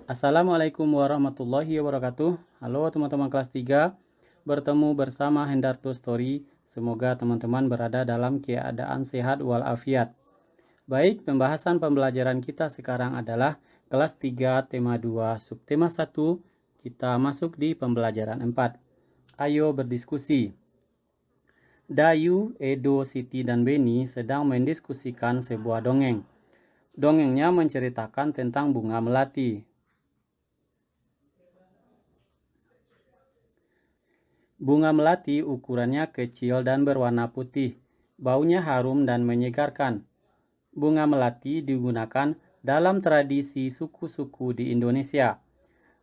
Assalamualaikum warahmatullahi wabarakatuh. Halo teman-teman kelas 3. Bertemu bersama Hendarto Story. Semoga teman-teman berada dalam keadaan sehat walafiat. Baik, pembahasan pembelajaran kita sekarang adalah kelas 3 tema 2 subtema 1. Kita masuk di pembelajaran 4. Ayo berdiskusi. Dayu, Edo, Siti, dan Beni sedang mendiskusikan sebuah dongeng. Dongengnya menceritakan tentang bunga melati. Bunga melati ukurannya kecil dan berwarna putih. Baunya harum dan menyegarkan. Bunga melati digunakan dalam tradisi suku-suku di Indonesia.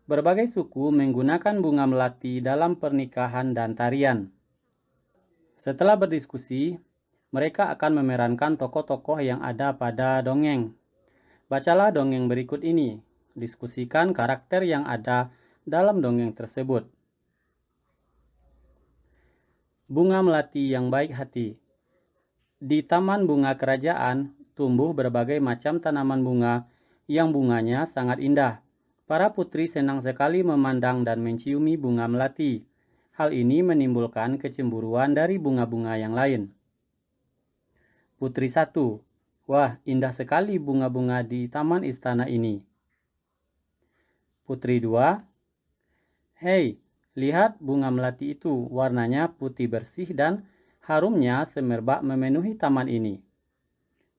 Berbagai suku menggunakan bunga melati dalam pernikahan dan tarian. Setelah berdiskusi, mereka akan memerankan tokoh-tokoh yang ada pada dongeng. Bacalah dongeng berikut ini. Diskusikan karakter yang ada dalam dongeng tersebut. Bunga melati yang baik hati. Di taman bunga kerajaan, tumbuh berbagai macam tanaman bunga yang bunganya sangat indah. Para putri senang sekali memandang dan menciumi bunga melati. Hal ini menimbulkan kecemburuan dari bunga-bunga yang lain. Putri 1. Wah, indah sekali bunga-bunga di taman istana ini. Putri 2. Hei, lihat bunga melati itu, warnanya putih bersih dan harumnya semerbak memenuhi taman ini.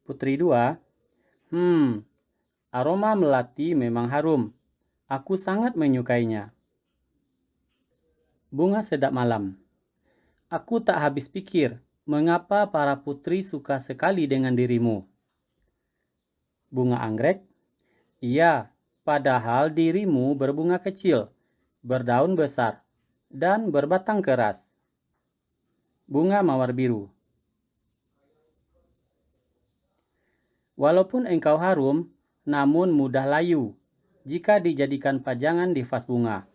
Putri 2. Aroma melati memang harum. Aku sangat menyukainya. Bunga sedap malam. Aku tak habis pikir, mengapa para putri suka sekali dengan dirimu. Bunga anggrek. Iya, padahal dirimu berbunga kecil, berdaun besar, dan berbatang keras. Bunga mawar biru. Walaupun engkau harum, namun mudah layu jika dijadikan pajangan di vas bunga.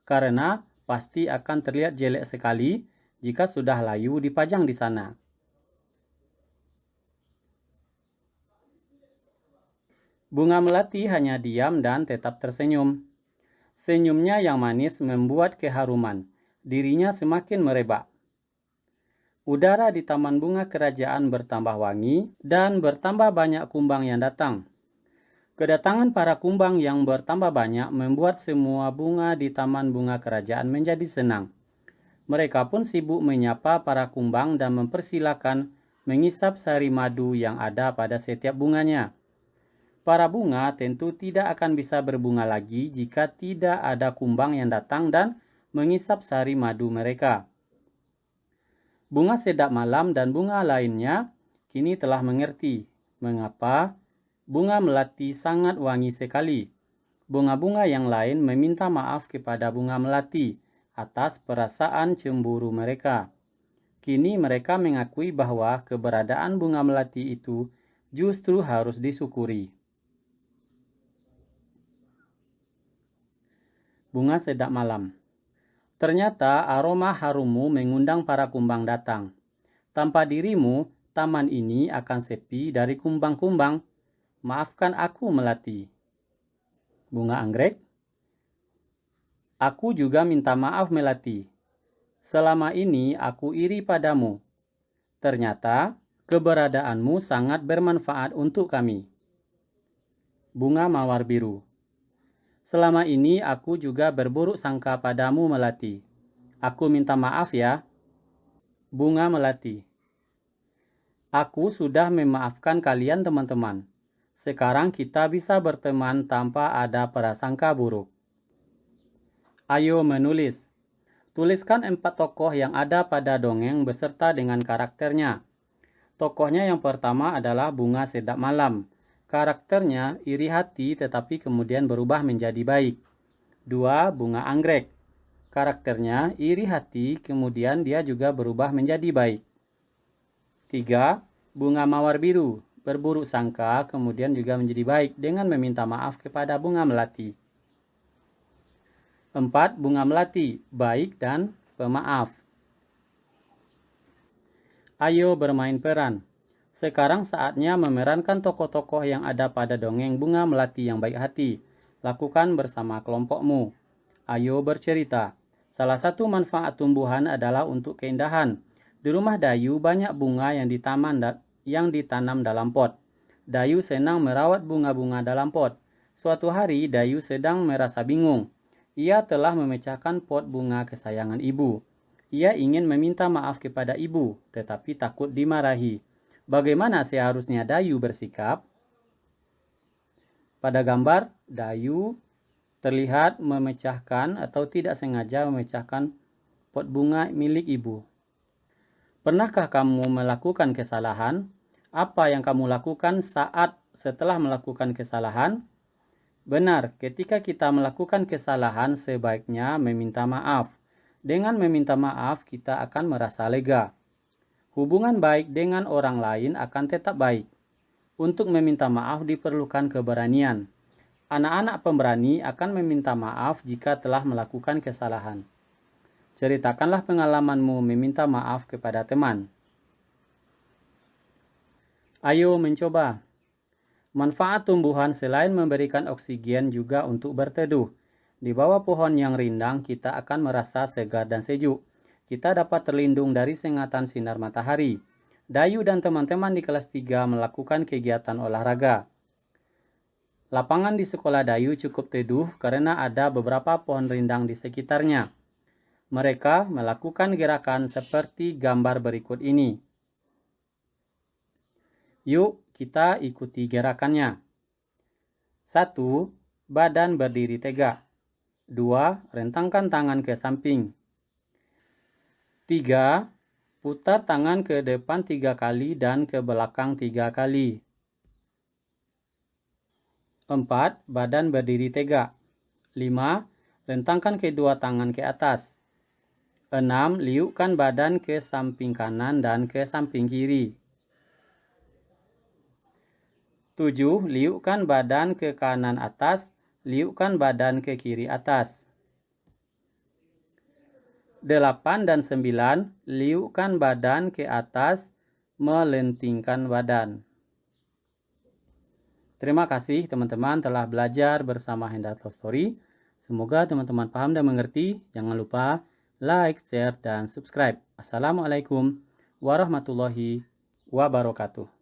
Karena pasti akan terlihat jelek sekali jika sudah layu dipajang di sana. Bunga melati hanya diam dan tetap tersenyum. Senyumnya yang manis membuat keharuman. Dirinya semakin merebak. Udara di taman bunga kerajaan bertambah wangi dan bertambah banyak kumbang yang datang. Kedatangan para kumbang yang bertambah banyak membuat semua bunga di taman bunga kerajaan menjadi senang. Mereka pun sibuk menyapa para kumbang dan mempersilakan mengisap sari madu yang ada pada setiap bunganya. Para bunga tentu tidak akan bisa berbunga lagi jika tidak ada kumbang yang datang dan mengisap sari madu mereka. Bunga sedap malam dan bunga lainnya kini telah mengerti mengapa bunga melati sangat wangi sekali. Bunga-bunga yang lain meminta maaf kepada bunga melati atas perasaan cemburu mereka. Kini mereka mengakui bahwa keberadaan bunga melati itu justru harus disyukuri. Bunga sedap malam. Ternyata aroma harummu mengundang para kumbang datang. Tanpa dirimu, taman ini akan sepi dari kumbang-kumbang. Maafkan aku melati. Bunga anggrek. Aku juga minta maaf melati. Selama ini aku iri padamu. Ternyata keberadaanmu sangat bermanfaat untuk kami. Bunga mawar biru. Selama ini aku juga berburuk sangka padamu melati. Aku minta maaf ya. Bunga melati. Aku sudah memaafkan kalian teman-teman. Sekarang kita bisa berteman tanpa ada prasangka buruk. Ayo menulis. Tuliskan 4 tokoh yang ada pada dongeng beserta dengan karakternya. Tokohnya yang pertama adalah bunga sedap malam. Karakternya iri hati tetapi kemudian berubah menjadi baik. 2. Bunga anggrek. Karakternya iri hati kemudian dia juga berubah menjadi baik. 3. Bunga mawar biru. Berburuk sangka kemudian juga menjadi baik dengan meminta maaf kepada bunga melati. 4. Bunga melati. Baik dan pemaaf. Ayo bermain peran. Sekarang saatnya memerankan tokoh-tokoh yang ada pada dongeng bunga melati yang baik hati. Lakukan bersama kelompokmu. Ayo bercerita. Salah satu manfaat tumbuhan adalah untuk keindahan. Di rumah Dayu banyak bunga yang ditanam dalam pot. Dayu senang merawat bunga-bunga dalam pot. Suatu hari Dayu sedang merasa bingung. Ia telah memecahkan pot bunga kesayangan ibu. Ia ingin meminta maaf kepada ibu, tetapi takut dimarahi. Bagaimana seharusnya Dayu bersikap? Pada gambar, Dayu terlihat memecahkan atau tidak sengaja memecahkan pot bunga milik ibu. Pernahkah kamu melakukan kesalahan? Apa yang kamu lakukan setelah melakukan kesalahan? Benar, ketika kita melakukan kesalahan sebaiknya meminta maaf. Dengan meminta maaf kita akan merasa lega. Hubungan baik dengan orang lain akan tetap baik. Untuk meminta maaf diperlukan keberanian. Anak-anak pemberani akan meminta maaf jika telah melakukan kesalahan. Ceritakanlah pengalamanmu meminta maaf kepada teman. Ayo mencoba. Manfaat tumbuhan selain memberikan oksigen juga untuk berteduh. Di bawah pohon yang rindang kita akan merasa segar dan sejuk. Kita dapat terlindung dari sengatan sinar matahari. Dayu dan teman-teman di kelas 3 melakukan kegiatan olahraga. Lapangan di sekolah Dayu cukup teduh karena ada beberapa pohon rindang di sekitarnya. Mereka melakukan gerakan seperti gambar berikut ini. Yuk kita ikuti gerakannya. 1. Badan berdiri tegak. 2. Rentangkan tangan ke samping. 3. Putar tangan ke depan 3 kali dan ke belakang 3 kali. 4. Badan berdiri tegak. 5. Rentangkan kedua tangan ke atas. 6. Liukkan badan ke samping kanan dan ke samping kiri. 7. Liukkan badan ke kanan atas, liukkan badan ke kiri atas. 8 dan 9. Liukkan badan ke atas, melentingkan badan. Terima kasih teman-teman telah belajar bersama Hendarto Story. Semoga teman-teman paham dan mengerti. Jangan lupa like, share, dan subscribe. Assalamualaikum warahmatullahi wabarakatuh.